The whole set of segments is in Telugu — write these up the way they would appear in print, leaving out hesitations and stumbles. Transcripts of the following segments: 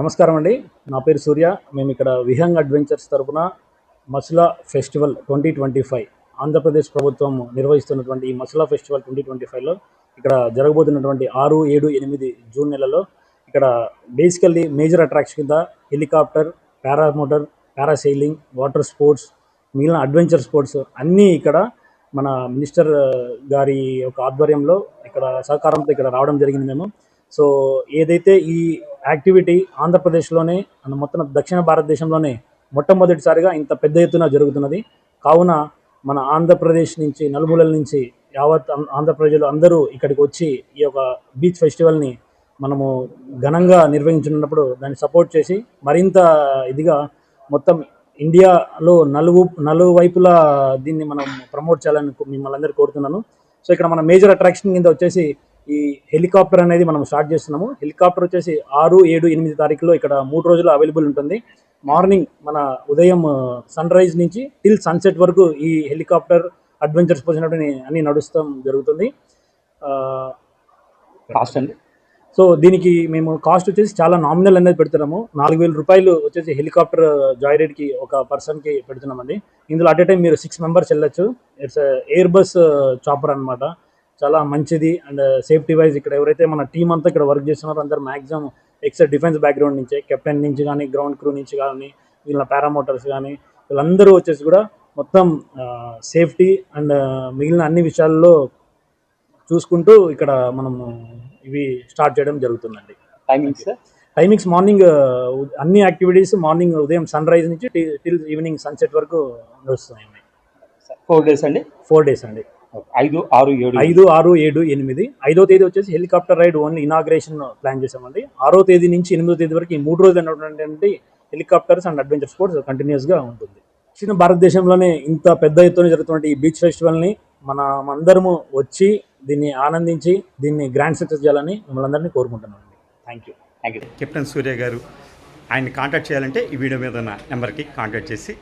నమస్కారం అండి. నా పేరు సూర్య. మేము ఇక్కడ విహంగ్ అడ్వెంచర్స్ తరపున మసులా ఫెస్టివల్ 2025 ఆంధ్రప్రదేశ్ ప్రభుత్వం నిర్వహిస్తున్నటువంటి ఈ మసులా ఫెస్టివల్ 2025లో ఇక్కడ జరగబోతున్నటువంటి 6, 7, 8 జూన్ నెలలో ఇక్కడ బేసికల్లీ మేజర్ అట్రాక్షన్ కింద helicopter, paramotor, parasailing, water sports, మిగిలిన అడ్వెంచర్ స్పోర్ట్స్ అన్నీ ఇక్కడ మన మినిస్టర్ గారి యొక్క ఆధ్వర్యంలో ఇక్కడ సహకారంతో ఇక్కడ రావడం జరిగింది మేము. సో ఏదైతే ఈ యాక్టివిటీ ఆంధ్రప్రదేశ్లోనే మొత్తం దక్షిణ భారతదేశంలోనే మొట్టమొదటిసారిగా ఇంత పెద్ద ఎత్తున జరుగుతున్నది. కావున మన ఆంధ్రప్రదేశ్ నుంచి నలుమూలల నుంచి యావత్ ఆంధ్ర ప్రజలు అందరూ ఇక్కడికి వచ్చి ఈ యొక్క బీచ్ ఫెస్టివల్ని మనము ఘనంగా నిర్వహించున్నప్పుడు దాన్ని సపోర్ట్ చేసి మరింత ఇదిగా మొత్తం ఇండియాలో నలువైపులా దీన్ని మనం ప్రమోట్ చేయాలని మిమ్మల్ని అందరూ కోరుతున్నాను. సో ఇక్కడ మన మేజర్ అట్రాక్షన్ కింద వచ్చేసి ఈ హెలికాప్టర్ అనేది మనం స్టార్ట్ చేస్తున్నాము. హెలికాప్టర్ వచ్చేసి 6, 7, 8 తారీఖులో ఇక్కడ 3 రోజులు అవైలబుల్ ఉంటుంది. మార్నింగ్ మన ఉదయం సన్ రైజ్ నుంచి టిల్ సన్సెట్ వరకు ఈ హెలికాప్టర్ అడ్వెంచర్ స్పోర్ట్స్ అన్ని నడుస్తాం జరుగుతుంది. కాస్ట్ అండి. సో దీనికి మేము కాస్ట్ వచ్చేసి చాలా నామినల్ అనేది పెడుతున్నాము. 4,000 రూపాయలు వచ్చేసి హెలికాప్టర్ జాయ్ రైడ్కి ఒక పర్సన్కి పెడుతున్నామండి. ఇందులో అట్ ఏ టైం మీరు 6 మెంబర్స్ వెళ్ళచ్చు. ఇట్స్ ఎయిర్ బస్ చాపర్ అనమాట. చాలా మంచిది అండ్ సేఫ్టీ వైజ్ ఇక్కడ ఎవరైతే మన టీం అంతా ఇక్కడ వర్క్ చేస్తున్నారో అందరూ మ్యాక్సిమం ఎక్సెప్ట్ డిఫెన్స్ బ్యాక్గ్రౌండ్ నుంచే, కెప్టెన్ నుంచి కానీ, గ్రౌండ్ క్రూ నుంచి కానీ, వీళ్ళ పారామోటర్స్ కానీ వీళ్ళందరూ వచ్చేసి కూడా మొత్తం సేఫ్టీ అండ్ మిగిలిన అన్ని విషయాల్లో చూసుకుంటూ ఇక్కడ మనము ఇవి స్టార్ట్ చేయడం జరుగుతుందండి. టైమింగ్స్ మార్నింగ్ అన్ని యాక్టివిటీస్ మార్నింగ్ ఉదయం సన్ రైజ్ నుంచి టిల్ ఈవినింగ్ సన్సెట్ వరకు నడుస్తున్నాయండి. 4 days అండి. 4 days అండి. 5, 6, 7, 8. 5వ తేదీ వచ్చేసి helicopter ride only inauguration plan చేసామండి. 6వ తేదీ నుంచి 8వ తేదీ వరకు ఈ 3 రోజులు ఉన్నటువంటి హెలికాప్టర్స్ అండ్ అడ్వెంచర్ స్పోర్ట్స్ కంటిన్యూస్గా ఉంటుంది. దక్షిణ భారతదేశంలోనే ఇంత పెద్ద ఎత్తున జరుగుతున్నటువంటి ఈ బీచ్ ఫెస్టివల్ని మనం అందరము వచ్చి దీన్ని ఆనందించి దీన్ని గ్రాండ్ సక్సెస్ చేయాలని మిమ్మల్ని అందరినీ కోరుకుంటున్నాను. Thank you. కెప్టెన్ సూర్య గారు, ఆయన్ని కాంటాక్ట్ చేయాలంటే ఈ వీడియో మీద ఉన్న నెంబర్కి కాంటాక్ట్ చేసి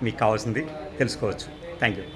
మీకు కావాల్సింది తెలుసుకోవచ్చు. Thank you.